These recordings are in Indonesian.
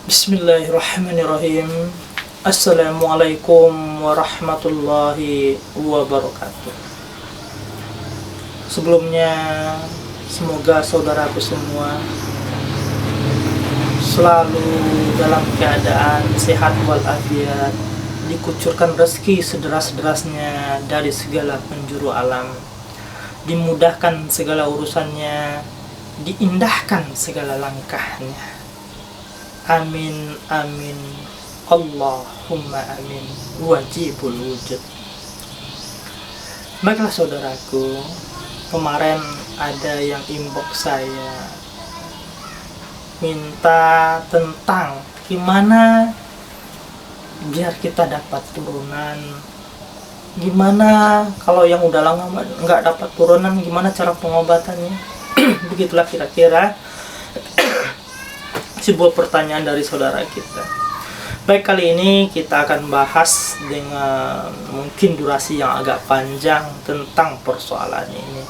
Bismillahirrahmanirrahim. Assalamualaikum warahmatullahi wabarakatuh. Sebelumnya, semoga saudaraku semua selalu dalam keadaan sehat walafiat, dikucurkan rezeki sederas-derasnya dari segala penjuru alam, dimudahkan segala urusannya, diindahkan segala langkahnya. Amin amin Allahumma amin wajibul wujud. Baiklah saudaraku, kemarin ada yang inbox saya minta tentang gimana biar kita dapat turunan, gimana kalau yang udah lama nggak dapat turunan, gimana cara pengobatannya. Begitulah kira-kira sebuah pertanyaan dari saudara kita. Baik, kali ini kita akan bahas dengan mungkin durasi yang agak panjang tentang persoalan ini.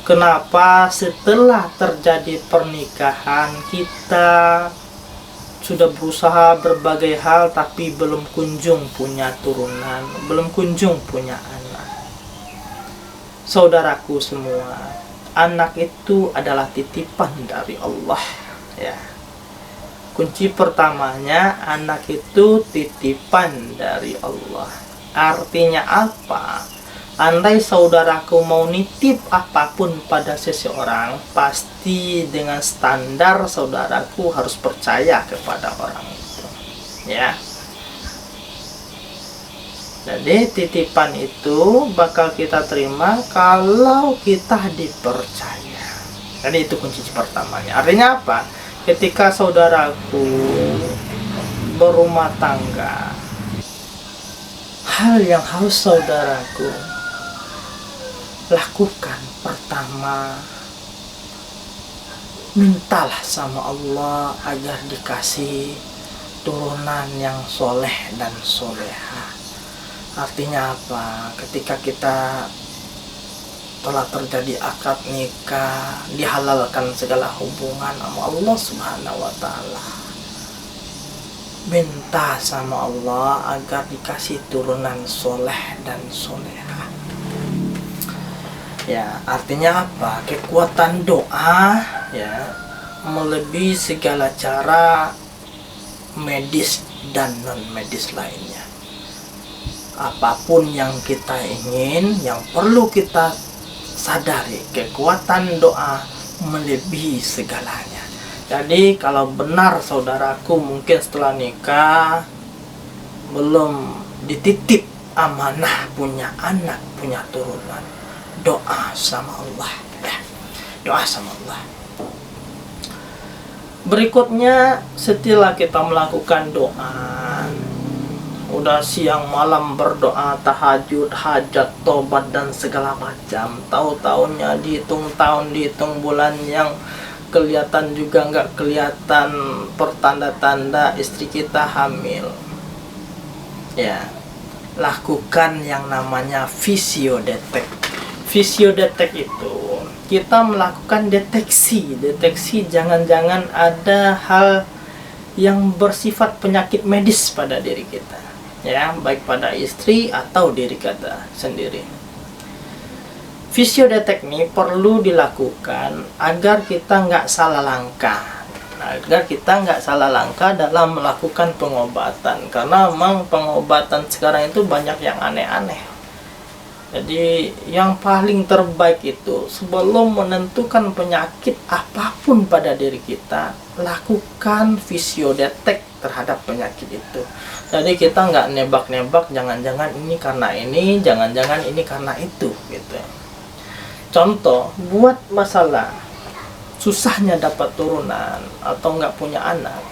Kenapa setelah terjadi pernikahan kita sudah berusaha berbagai hal tapi belum kunjung punya turunan, belum kunjung punya anak? Saudaraku semua, anak itu adalah titipan dari Allah, ya. Kunci pertamanya, anak itu titipan dari Allah. Artinya apa? Andai saudaraku mau nitip apapun pada seseorang, pasti dengan standar saudaraku harus percaya kepada orang itu, ya. Jadi titipan itu bakal kita terima kalau kita dipercaya. Jadi itu kunci pertamanya. Artinya apa? Ketika saudaraku berumah tangga, hal yang harus saudaraku lakukan pertama, mintalah sama Allah agar dikasih turunan yang soleh dan soleha. Artinya apa? Ketika kita telah terjadi akad nikah, dihalalkan segala hubungan sama Allah Subhanahu wa Ta'ala, minta sama Allah agar dikasih turunan soleh dan soleha. Ya, artinya apa? Kekuatan doa, ya, melebihi segala cara medis dan non medis lainnya. Apapun yang kita ingin, yang perlu kita sadari, kekuatan doa melebihi segalanya. Jadi kalau benar saudaraku mungkin setelah nikah belum dititip amanah punya anak, punya turunan, doa sama Allah, ya. Doa sama Allah. Berikutnya, setelah kita melakukan doa, udah siang malam berdoa, tahajud, hajat, tobat dan segala macam, tahu-tahunya dihitung tahun, dihitung bulan, yang kelihatan juga nggak kelihatan pertanda-tanda istri kita hamil, ya, lakukan yang namanya fisiodetek. Fisiodetek itu kita melakukan deteksi jangan-jangan ada hal yang bersifat penyakit medis pada diri kita, ya, baik pada istri atau diri kita sendiri. Fisiodetek ini perlu dilakukan agar kita nggak salah langkah, dalam melakukan pengobatan, karena memang pengobatan sekarang itu banyak yang aneh-aneh. Jadi yang paling terbaik itu sebelum menentukan penyakit apapun pada diri kita, lakukan fisiodetek terhadap penyakit itu. Jadi kita nggak nebak-nebak, jangan-jangan ini karena ini, jangan-jangan ini karena itu, gitu. Contoh, buat masalah susahnya dapat turunan atau nggak punya anak.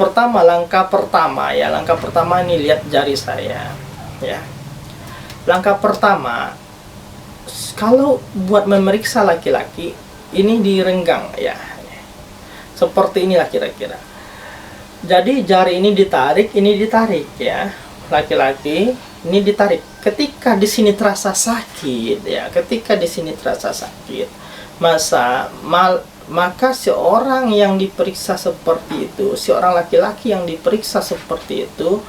Langkah pertama ini, lihat jari saya, ya. Langkah pertama, kalau buat memeriksa laki-laki, ini direnggang, ya, seperti inilah kira-kira. Jadi jari ini ditarik, ya, laki-laki ini ditarik. Ketika di sini terasa sakit, ya, maka seorang yang diperiksa seperti itu, seorang laki-laki yang diperiksa seperti itu,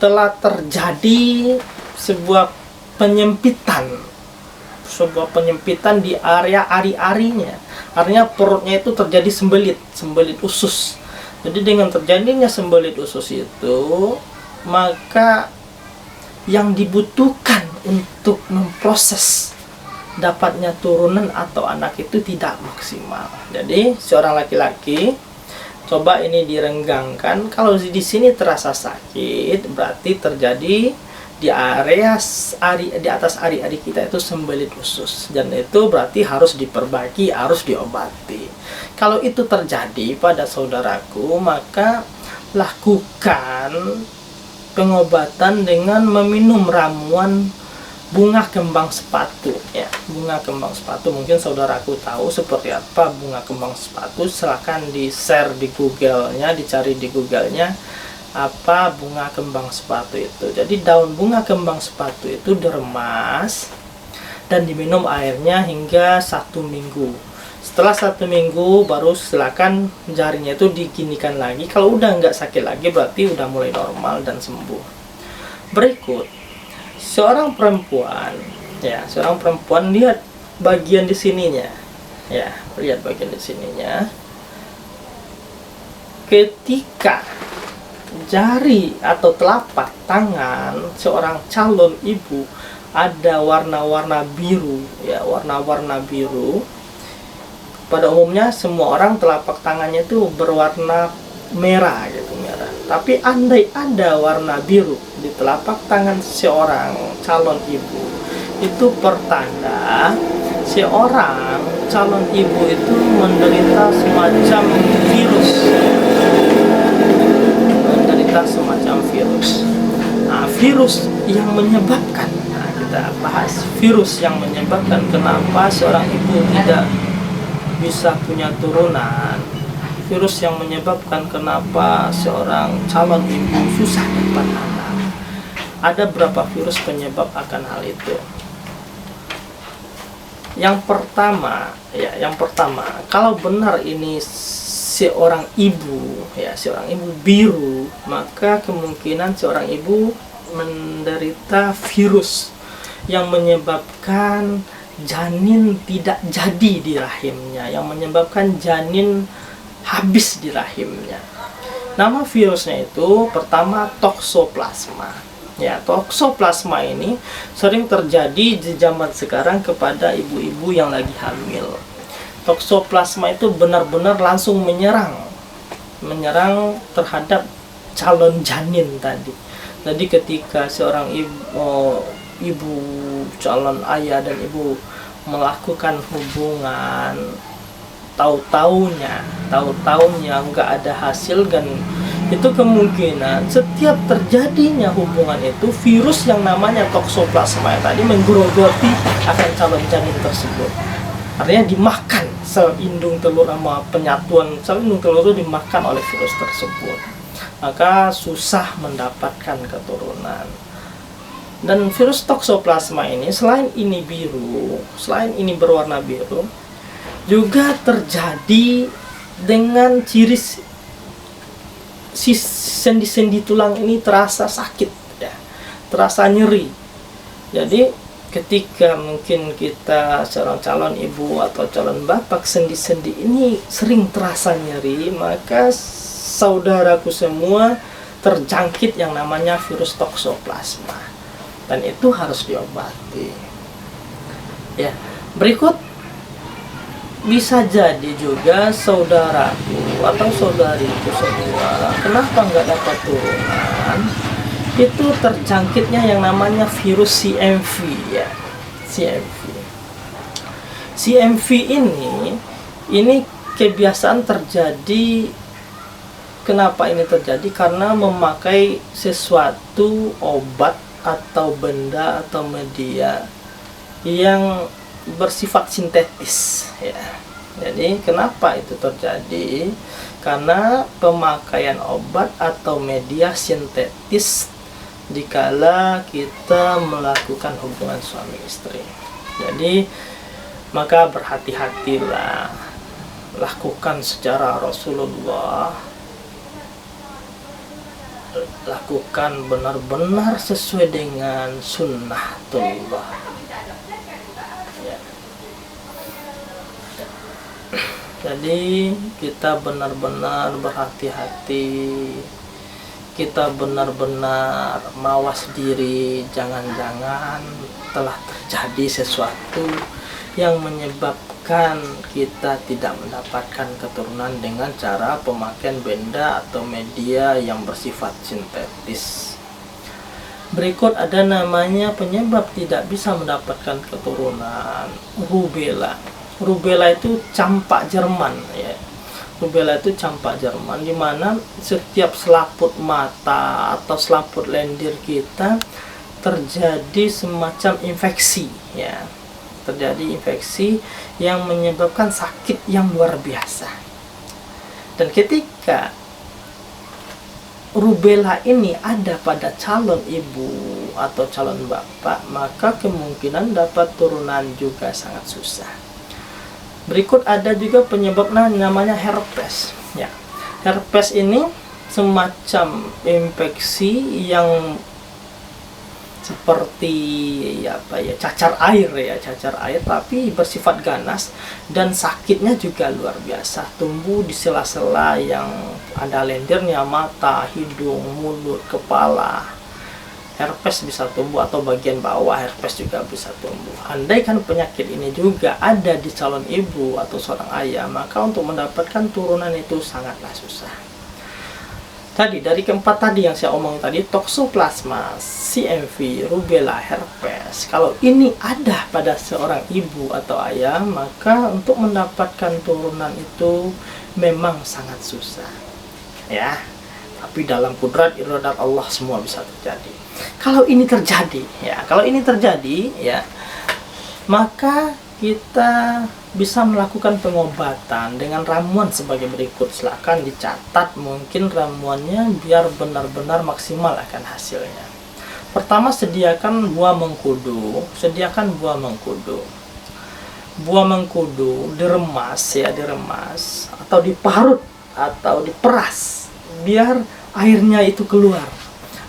telah terjadi sebuah penyempitan di area ari-arinya. Artinya perutnya itu terjadi sembelit usus. Jadi dengan terjadinya sembelit usus itu, maka yang dibutuhkan untuk memproses dapatnya turunan atau anak itu tidak maksimal. Jadi seorang laki-laki, coba ini direnggangkan. Kalau di sini terasa sakit, berarti terjadi di area di atas ari-ari kita itu sembelit usus, dan itu berarti harus diperbaiki, harus diobati. Kalau itu terjadi pada saudaraku, maka lakukan pengobatan dengan meminum ramuan bunga kembang sepatu, ya. Bunga kembang sepatu, mungkin saudaraku tahu seperti apa bunga kembang sepatu. Silahkan di share di Google-nya, dicari di Google-nya apa bunga kembang sepatu itu. Jadi daun bunga kembang sepatu itu diremas dan diminum airnya hingga 1 minggu. Setelah 1 minggu baru silakan jarinya itu diginikan lagi. Kalau udah nggak sakit lagi berarti udah mulai normal dan sembuh. Berikut, seorang perempuan lihat bagian di sininya, ya, lihat bagian di sininya. Ketika jari atau telapak tangan seorang calon ibu ada warna-warna biru, ya, warna-warna biru. Pada umumnya semua orang telapak tangannya itu berwarna merah gitu, merah. Tapi andai ada warna biru di telapak tangan seorang calon ibu, itu pertanda seorang calon ibu itu menderita semacam virus. Nah, virus yang menyebabkan, kita bahas virus yang menyebabkan kenapa seorang ibu tidak bisa punya turunan. Virus yang menyebabkan kenapa seorang calon ibu susah dapat anak. Ada berapa virus penyebab akan hal itu? Yang pertama, kalau benar ini seorang ibu biru, maka kemungkinan seorang ibu menderita virus yang menyebabkan janin tidak jadi di rahimnya, yang menyebabkan janin habis di rahimnya. Nama virusnya itu pertama toksoplasma. Ya, toksoplasma ini sering terjadi di zaman sekarang kepada ibu-ibu yang lagi hamil. Toksoplasma itu benar-benar langsung menyerang terhadap calon janin tadi. Jadi ketika seorang ibu calon ayah dan ibu melakukan hubungan, tahu-taunya nggak ada hasil, dan itu kemungkinan setiap terjadinya hubungan itu virus yang namanya toksoplasma tadi menggerogoti akan calon janin tersebut. Artinya dimakan sel indung telur sama penyatuan sel indung telur itu dimakan oleh virus tersebut, maka susah mendapatkan keturunan. Dan virus toksoplasma ini selain ini berwarna biru, juga terjadi dengan ciri sendi-sendi tulang ini terasa sakit, ya, terasa nyeri. Jadi ketika mungkin kita seorang calon ibu atau calon bapak sendi-sendi ini sering terasa nyeri, maka saudaraku semua terjangkit yang namanya virus toksoplasma, dan itu harus diobati. Ya, berikut, bisa jadi juga saudaraku atau saudariku semua kenapa nggak dapat turunan, itu terjangkitnya yang namanya virus CMV, ya. CMV ini kebiasaan terjadi. Kenapa ini terjadi? Karena memakai sesuatu obat atau benda atau media yang bersifat sintetis, ya. Jadi kenapa itu terjadi? Karena pemakaian obat atau media sintetis dikala kita melakukan hubungan suami istri. Jadi maka berhati-hatilah lakukan secara Rasulullah, lakukan benar-benar sesuai dengan sunnatullah. Ya. Jadi kita benar-benar berhati-hati, kita benar-benar mawas diri, jangan-jangan telah terjadi sesuatu yang menyebabkan kita tidak mendapatkan keturunan dengan cara pemakaian benda atau media yang bersifat sintetis. Berikut ada namanya penyebab tidak bisa mendapatkan keturunan, rubella. Rubella itu campak Jerman, ya. Rubella itu campak Jerman, di mana setiap selaput mata atau selaput lendir kita terjadi semacam infeksi, ya. Terjadi infeksi yang menyebabkan sakit yang luar biasa. Dan ketika rubella ini ada pada calon ibu atau calon bapak, maka kemungkinan dapat turunan juga sangat susah. Berikut ada juga penyebab namanya herpes. Ya, herpes ini semacam infeksi yang seperti cacar air, tapi bersifat ganas dan sakitnya juga luar biasa. Tumbuh di sela-sela yang ada lendirnya, mata, hidung, mulut, kepala. Herpes bisa tumbuh, atau bagian bawah herpes juga bisa tumbuh. Andaikan penyakit ini juga ada di calon ibu atau seorang ayah, maka untuk mendapatkan turunan itu sangatlah susah. Tadi dari keempat tadi yang saya omong tadi, toksoplasma, CMV, rubella, herpes, kalau ini ada pada seorang ibu atau ayah, maka untuk mendapatkan turunan itu memang sangat susah, ya. Tapi dalam kudrat iradat Allah semua bisa terjadi. Kalau ini terjadi, ya, maka kita bisa melakukan pengobatan dengan ramuan sebagai berikut. Silakan dicatat mungkin ramuannya biar benar-benar maksimal akan hasilnya. Pertama, sediakan buah mengkudu. Buah mengkudu diremas atau diparut atau diperas biar airnya itu keluar.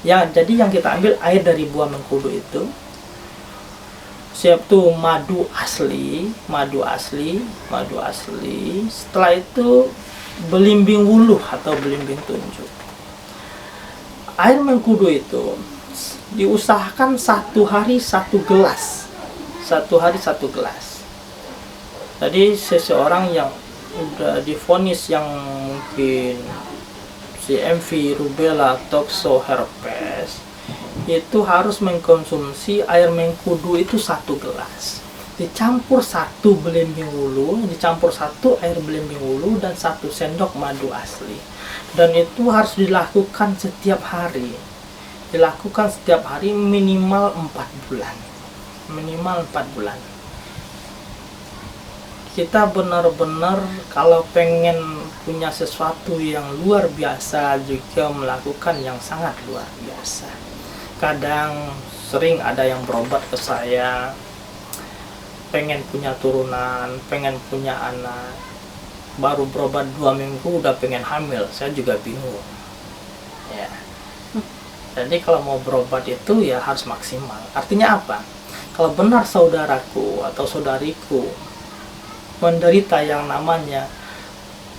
Ya, jadi yang kita ambil air dari buah mengkudu itu. Siap tuh madu asli. Setelah itu belimbing wuluh atau belimbing tunjuk. Air mengkudu itu diusahakan 1 hari 1 gelas. Jadi seseorang yang udah divonis yang mungkin CMV, rubella, tokso, herpes, itu harus mengkonsumsi air mengkudu itu 1 gelas. Dicampur 1 belimbing wulu, dicampur 1 air belimbing wulu dan 1 sendok madu asli. Dan itu harus dilakukan setiap hari. Minimal 4 bulan. Kita benar-benar kalau pengen punya sesuatu yang luar biasa juga melakukan yang sangat luar biasa. Kadang sering ada yang berobat ke saya, pengen punya turunan, pengen punya anak, baru berobat 2 minggu udah pengen hamil. Saya juga bingung, ya. Jadi kalau mau berobat itu ya harus maksimal. Artinya apa? Kalau benar saudaraku atau saudariku menderita yang namanya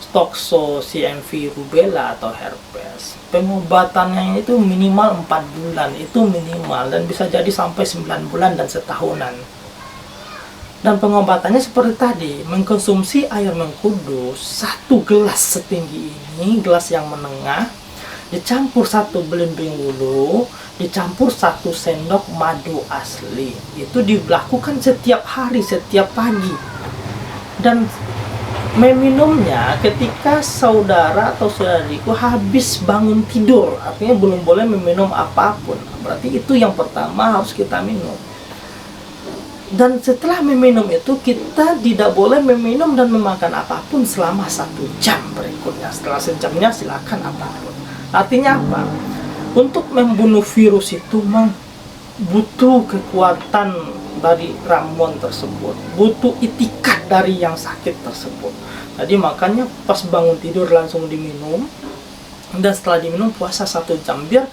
tokso, CMV, rubella atau herpes, pengobatannya itu minimal 4 bulan, itu minimal, dan bisa jadi sampai 9 bulan dan setahunan. Dan pengobatannya seperti tadi, mengkonsumsi air mengkudu 1 gelas setinggi ini, gelas yang menengah, dicampur 1 belimbing wulu, dicampur 1 sendok madu asli. Itu dilakukan setiap hari, setiap pagi. Dan meminumnya ketika saudara atau saudariku habis bangun tidur, artinya belum boleh meminum apapun. Berarti itu yang pertama harus kita minum. Dan setelah meminum itu kita tidak boleh meminum dan memakan apapun selama 1 jam berikutnya. Setelah sejamnya silakan apapun. Artinya apa? Untuk membunuh virus itu butuh kekuatan dari ramuan tersebut, butuh itikat dari yang sakit tersebut. Jadi makanya pas bangun tidur langsung diminum, dan setelah diminum puasa 1 jam, biar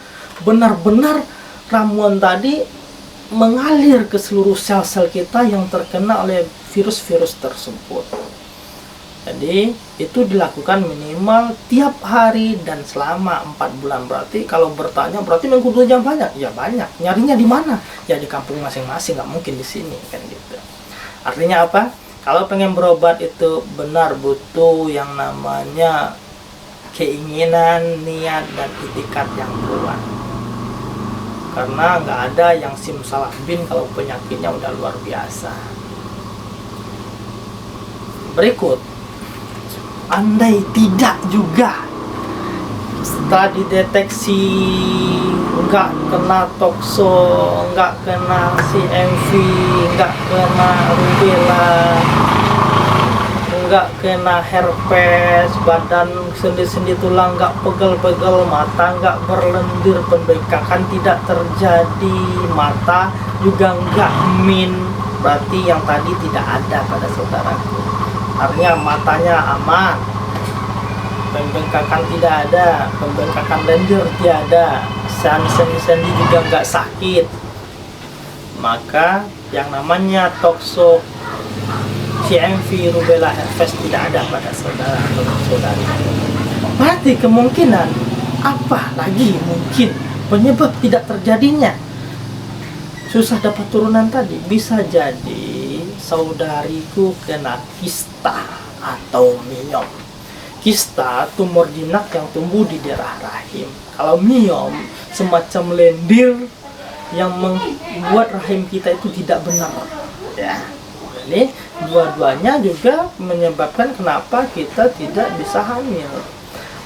benar-benar ramuan tadi mengalir ke seluruh sel-sel kita yang terkena oleh virus-virus tersebut. Jadi itu dilakukan minimal tiap hari dan selama 4 bulan. Berarti kalau bertanya berarti mengkudu jam banyak? Ya banyak. Nyarinya di mana? Ya di kampung masing-masing, nggak mungkin di sini kan gitu. Artinya apa? Kalau pengen berobat itu benar butuh yang namanya keinginan, niat, dan itikat yang kuat. Karena nggak ada yang simsalabim kalau penyakitnya udah luar biasa. Berikut, andai tidak juga setelah dideteksi nggak kena tokso, nggak kena CMV, nggak kena rubella, nggak kena herpes, badan sendi-sendi tulang nggak pegel-pegel, mata nggak berlendir, pembengkakan tidak terjadi, mata juga nggak min, berarti yang tadi tidak ada pada saudaraku. Artinya matanya aman, pembengkakan tidak ada, pembengkakan lendir tidak ada, sendi-sendi juga nggak sakit, maka yang namanya tokso, CMV, rubella, herpes tidak ada pada saudara atau saudari. Berarti kemungkinan apa lagi mungkin penyebab tidak terjadinya susah dapat turunan tadi? Bisa jadi saudariku kena kista atau miom. Kista tumor jinak yang tumbuh di daerah rahim. Kalau miom semacam lendir yang membuat rahim kita itu tidak benar. Ya. Ini dua-duanya juga menyebabkan kenapa kita tidak bisa hamil.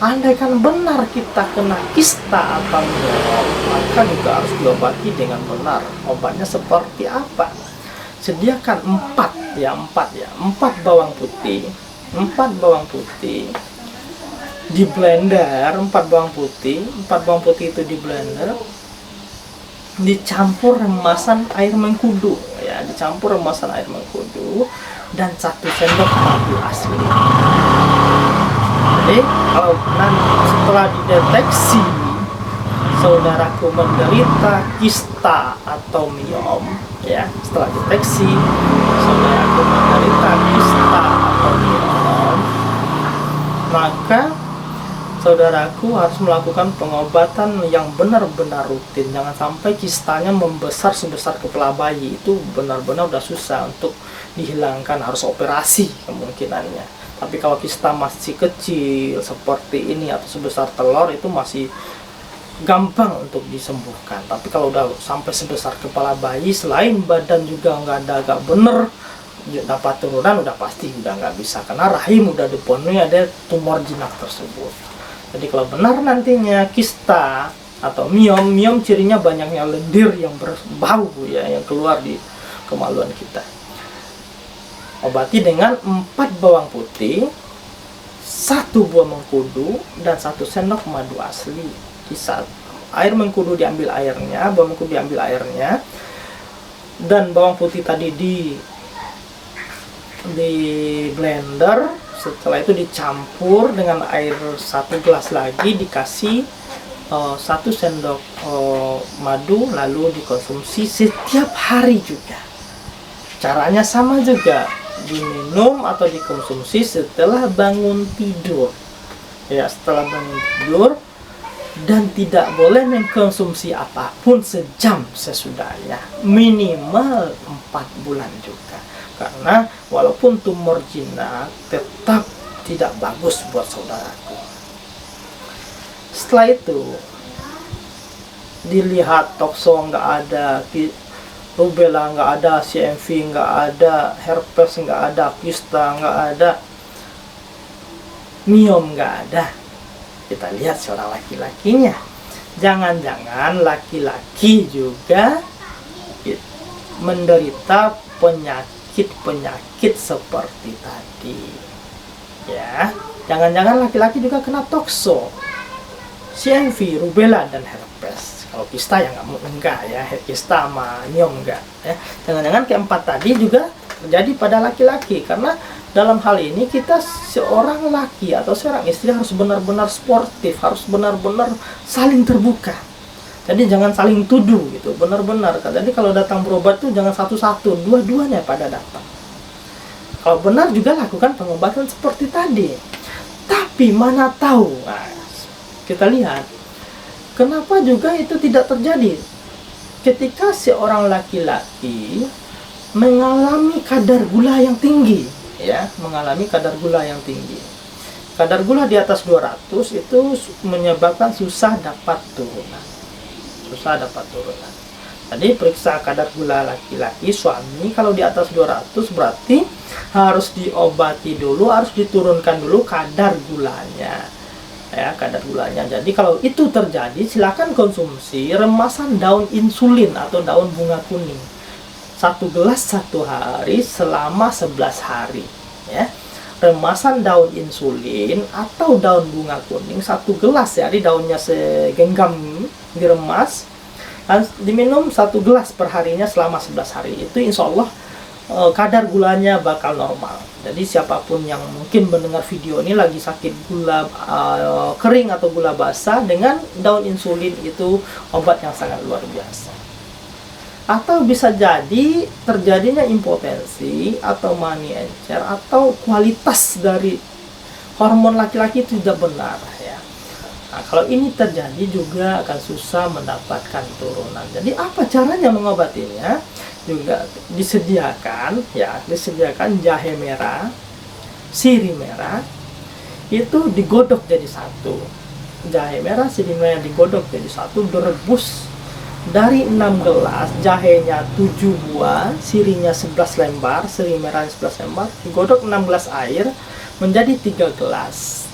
Andaikan benar kita kena kista atau miom, maka juga harus diobati dengan benar. Obatnya seperti apa? Sediakan 4 bawang putih. 4 bawang putih di blender, 4 bawang putih itu di blender, dicampur remasan air mengkudu, ya, dicampur remasan air mengkudu dan 1 sendok madu asli. Jadi kalau nanti setelah dideteksi saudaraku menderita kista atau miom, ya, setelah deteksi saudaraku menderita kista atau miom, maka saudaraku harus melakukan pengobatan yang benar-benar rutin. Jangan sampai kistanya membesar sebesar kepala bayi, itu benar-benar udah susah untuk dihilangkan, harus operasi kemungkinannya. Tapi kalau kista masih kecil seperti ini atau sebesar telur, itu masih gampang untuk disembuhkan. Tapi kalau udah sampai sebesar kepala bayi, selain badan juga nggak ada agak bener, dapat turunan udah pasti udah nggak bisa, karena rahim udah dipenuhi ada tumor jinak tersebut. Jadi kalau benar nantinya kista atau miom cirinya banyaknya lendir yang berbau, ya, yang keluar di kemaluan kita. Obati dengan 4 bawang putih, 1 buah mengkudu, dan 1 sendok madu asli. Di saat air mengkudu diambil airnya, bawang mengkudu diambil airnya, dan bawang putih tadi di blender. Setelah itu dicampur dengan air 1 gelas lagi, dikasih 1 sendok madu, lalu dikonsumsi setiap hari juga. Caranya sama juga, diminum atau dikonsumsi setelah bangun tidur, ya, setelah bangun tidur, dan tidak boleh mengkonsumsi apapun sejam sesudahnya, minimal 4 bulan juga. Karena walaupun tumor jinak tetap tidak bagus buat saudaraku. Setelah itu dilihat tokso nggak ada, rubella nggak ada, CMV nggak ada, herpes nggak ada, kista nggak ada, miom nggak ada. Kita lihat seorang laki-lakinya. Jangan-jangan laki-laki juga menderita penyakit seperti tadi, ya. Jangan-jangan laki-laki juga kena tokso, CMV, rubella, dan herpes. Kalau kista ya enggak ya, kista sama nyom enggak ya. Jangan-jangan keempat tadi juga terjadi pada laki-laki, karena dalam hal ini kita seorang laki atau seorang istri harus benar-benar sportif, harus benar-benar saling terbuka. Jadi jangan saling tuduh gitu, benar-benar. Jadi kalau datang berobat tuh jangan satu-satu, dua-duanya pada datang. Kalau benar juga lakukan pengobatan seperti tadi. Tapi mana tahu, nah, kita lihat kenapa juga itu tidak terjadi ketika seorang laki-laki mengalami kadar gula yang tinggi, ya, mengalami kadar gula yang tinggi. Kadar gula di atas 200 itu menyebabkan susah dapat turunan. Susah dapat turunan. Jadi periksa kadar gula laki-laki suami, kalau di atas 200 berarti harus diobati dulu, harus diturunkan dulu kadar gulanya. Ya, kadar gulanya. Jadi kalau itu terjadi, silakan konsumsi remasan daun insulin atau daun bunga kuning. 1 gelas 1 hari selama 11 hari. Ya. Remasan daun insulin atau daun bunga kuning 1 gelas ya, jadi daunnya segenggam diremas dan diminum 1 gelas per harinya selama 11 hari. Itu insya Allah kadar gulanya bakal normal. Jadi siapapun yang mungkin mendengar video ini lagi sakit gula kering atau gula basah, dengan daun insulin itu obat yang sangat luar biasa. Atau bisa jadi terjadinya impotensi atau mani encer, atau kualitas dari hormon laki-laki itu tidak benar ya. Nah, kalau ini terjadi juga akan susah mendapatkan turunan. Jadi apa caranya mengobatinya? Juga disediakan ya, disediakan jahe merah, sirih merah itu digodok jadi satu. Jahe merah, sirih merah digodok jadi satu, direbus dari 6 gelas, jahenya 7 buah, sirihnya 11 lembar, sirih merah 11 lembar, digodok 6 gelas air menjadi 3 gelas.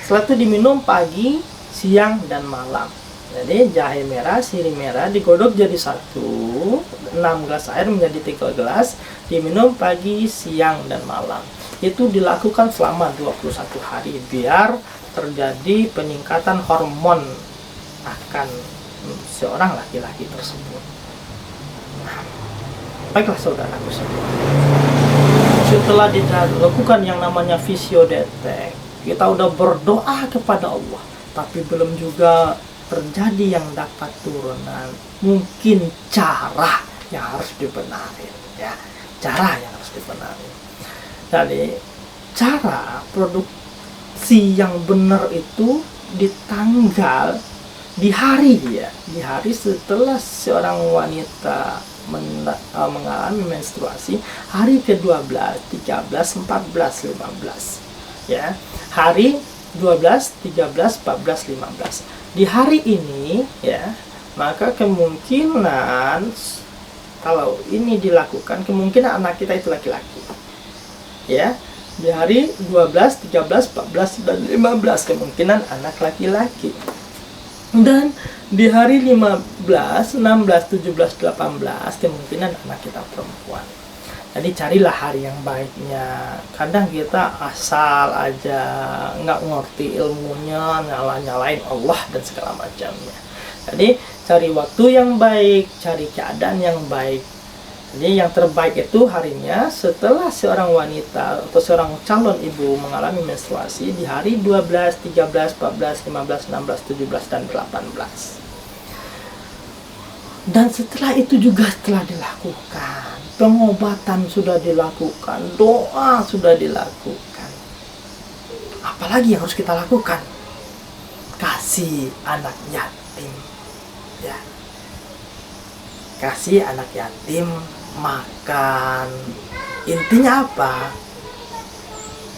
Setelah itu diminum pagi, siang, dan malam. Jadi jahe merah, sirih merah digodok jadi satu, 6 gelas air menjadi 3 gelas, diminum pagi, siang, dan malam. Itu dilakukan selama 21 hari biar terjadi peningkatan hormon akan seorang laki-laki tersebut. Nah, baiklah saudaraku semua, setelah dilakukan yang namanya fisiodetek, kita udah berdoa kepada Allah, tapi belum juga terjadi yang dapat turunan. Mungkin cara yang harus dibenarin ya, cara yang harus dibenarin. Jadi cara produksi yang benar itu di tanggal, di hari ya, di hari setelah seorang wanita mengalami menstruasi, hari ke-12, 13, 14, 15 ya, hari 12, 13, 14, 15. Di hari ini ya, maka kemungkinan kalau ini dilakukan, kemungkinan anak kita itu laki-laki ya. Di hari 12, 13, 14, dan 15 kemungkinan anak laki-laki. Dan di hari 15, 16, 17, 18 kemungkinan anak kita perempuan. Jadi carilah hari yang baiknya. Kadang kita asal aja, nggak ngerti ilmunya, nyalain Allah dan segala macamnya. Jadi cari waktu yang baik, cari keadaan yang baik. Jadi yang terbaik itu harinya setelah seorang wanita atau seorang calon ibu mengalami menstruasi di hari 12, 13, 14, 15, 16, 17, dan 18. Dan setelah itu juga setelah dilakukan, pengobatan sudah dilakukan, doa sudah dilakukan. Apalagi yang harus kita lakukan? Kasih anak yatim. Ya. Kasih anak yatim makan. Intinya apa?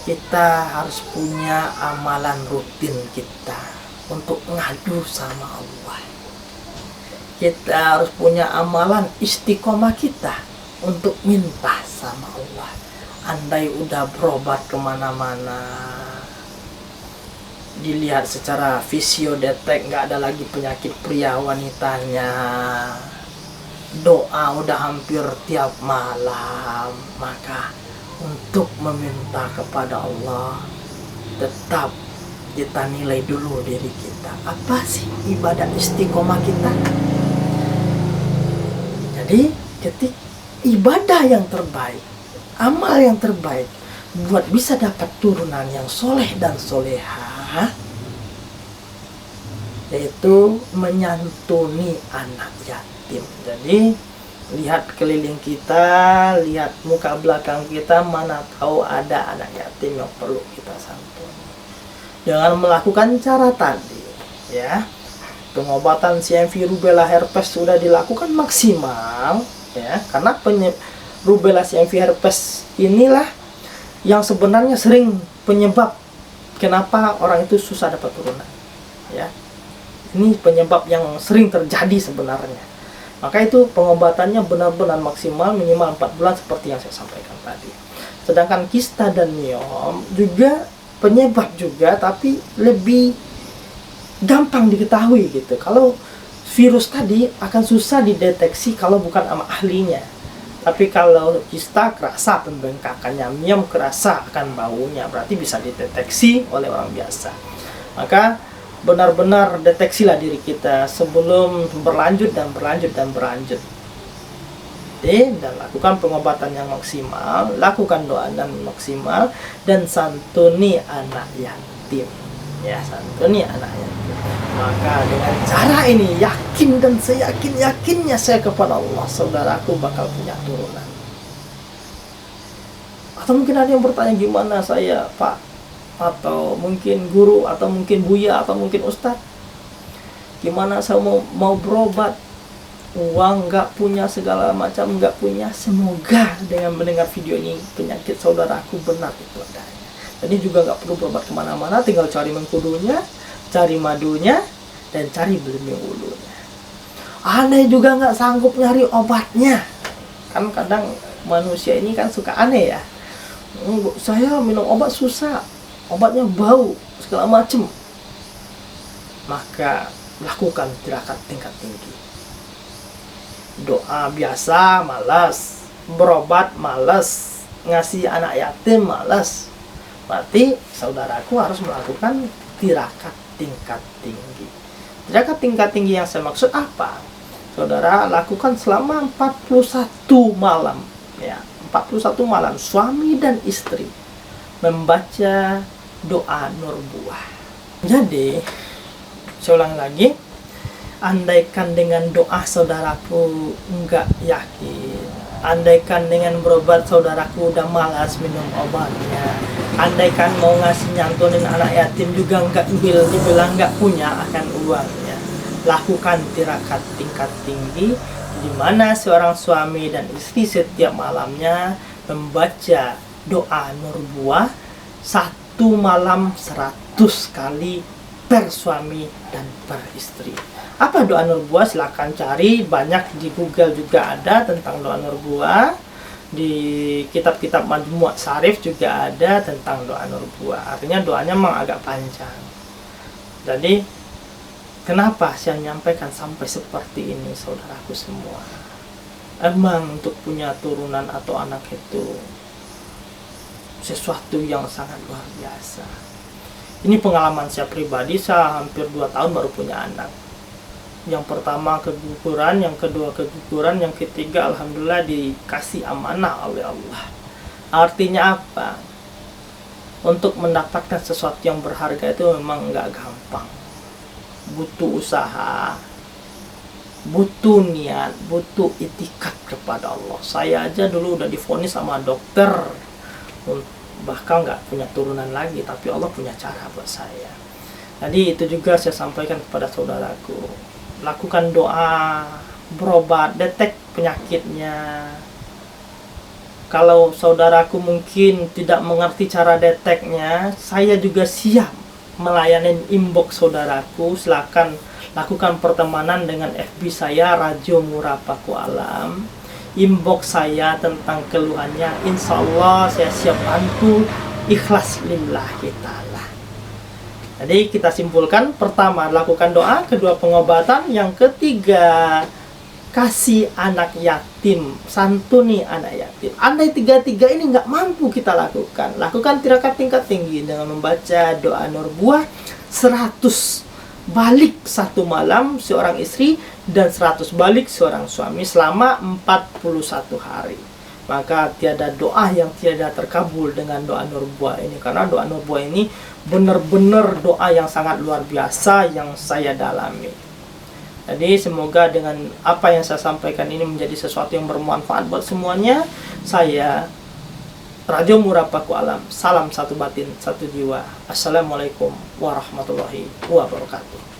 Kita harus punya amalan rutin kita untuk ngadu sama Allah. Kita harus punya amalan istiqomah kita untuk minta sama Allah. Andai udah berobat kemana-mana, dilihat secara fisiodetek nggak ada lagi penyakit pria wanitanya, doa udah hampir tiap malam, maka untuk meminta kepada Allah tetap kita nilai dulu diri kita. Apa sih ibadah istiqomah kita? Jadi ketika ibadah yang terbaik, amal yang terbaik buat bisa dapat turunan yang soleh dan soleha, yaitu menyantuni anak yatim. Jadi lihat keliling kita, lihat muka belakang kita, mana tahu ada anak yatim yang perlu kita santuni. Jangan melakukan cara tadi, ya. Pengobatan CMV rubella herpes sudah dilakukan maksimal, ya, karena rubella CMV herpes inilah yang sebenarnya sering penyebab kenapa orang itu susah dapat turunan, ya. Ini penyebab yang sering terjadi sebenarnya. Maka itu pengobatannya benar-benar maksimal, minimal 4 bulan seperti yang saya sampaikan tadi. Sedangkan kista dan miom juga penyebab juga, tapi lebih gampang diketahui gitu. Kalau virus tadi akan susah dideteksi kalau bukan sama ahlinya. Tapi kalau kista kerasa pembengkakannya, miom kerasa akan baunya, berarti bisa dideteksi oleh orang biasa. Maka benar-benar deteksilah diri kita sebelum berlanjut dan berlanjut. Dan lakukan pengobatan yang maksimal, lakukan doa dan maksimal, dan santuni anak yatim, ya, santuni anak yatim. Maka dengan cara ini, yakin dan seyakin-yakinnya saya kepada Allah, saudaraku bakal punya turunan. Atau mungkin ada yang bertanya, gimana saya, Pak? Atau mungkin guru, atau mungkin buya, atau mungkin ustadz, gimana saya mau berobat, uang nggak punya, segala macam nggak punya. Semoga dengan mendengar video ini penyakit saudaraku benar itu adanya. Jadi juga nggak perlu berobat kemana-mana, tinggal cari mengkudunya, cari madunya, dan cari belimbing ulunya. Aneh juga nggak sanggup nyari obatnya, kan kadang manusia ini kan suka aneh ya. Saya minum obat susah, obatnya bau, segala macem. Maka lakukan tirakat tingkat tinggi. Doa biasa malas, berobat malas, ngasih anak yatim malas. Berarti saudaraku harus melakukan tirakat tingkat tinggi. Tirakat tingkat tinggi yang saya maksud apa? Saudara lakukan selama 41 malam, ya, 41 malam suami dan istri membaca doa nurbuah. Jadi saya ulang lagi, andaikan dengan doa saudaraku enggak yakin, andaikan dengan berobat saudaraku udah malas minum obatnya, andaikan mau ngasih nyantunin anak yatim juga enggak, dibilang enggak punya akan uangnya, lakukan tirakat tingkat tinggi, di mana seorang suami dan istri setiap malamnya membaca doa nurbuah, satu malam 100 kali per suami dan per istri. Apa doa nurbuah? Silahkan cari, banyak di Google juga ada tentang doa nurbuah. Di kitab-kitab Majmu' Syarif juga ada tentang doa nurbuah. Artinya doanya memang agak panjang. Jadi kenapa saya menyampaikan sampai seperti ini, saudaraku semua? Emang untuk punya turunan atau anak itu sesuatu yang sangat luar biasa. Ini pengalaman saya pribadi, saya hampir 2 tahun baru punya anak. Yang pertama keguguran, yang kedua keguguran, yang ketiga alhamdulillah dikasih amanah oleh Allah. Artinya apa? Untuk mendapatkan sesuatu yang berharga itu memang nggak gampang. Butuh usaha, butuh niat, butuh itikad kepada Allah. Saya aja dulu udah divonis sama dokter, bahkan nggak punya turunan lagi, tapi Allah punya cara buat saya. Jadi itu juga saya sampaikan kepada saudaraku, lakukan doa, berobat, detek penyakitnya. Kalau saudaraku mungkin tidak mengerti cara deteknya, saya juga siap melayani inbox saudaraku. Silakan lakukan pertemanan dengan FB saya, Rajo Murah Paku Alam. Inbox saya tentang keluhannya, insya Allah saya siap bantu, ikhlas lillahi ta'ala. Jadi kita simpulkan, pertama lakukan doa, kedua pengobatan, yang ketiga kasih anak yatim, santuni anak yatim. Andai tiga-tiga ini nggak mampu kita lakukan tirakat tingkat tinggi dengan membaca doa Nurbuah 100 balik satu malam seorang istri dan 100 balik seorang suami selama 41 hari. Maka tiada doa yang tiada terkabul dengan doa Nurbuah ini, karena doa Nurbuah ini benar-benar doa yang sangat luar biasa yang saya dalami. Jadi semoga dengan apa yang saya sampaikan ini menjadi sesuatu yang bermanfaat buat semuanya. Saya Rajo Murah Paku Alam. Salam satu batin, satu jiwa. Assalamualaikum warahmatullahi wabarakatuh.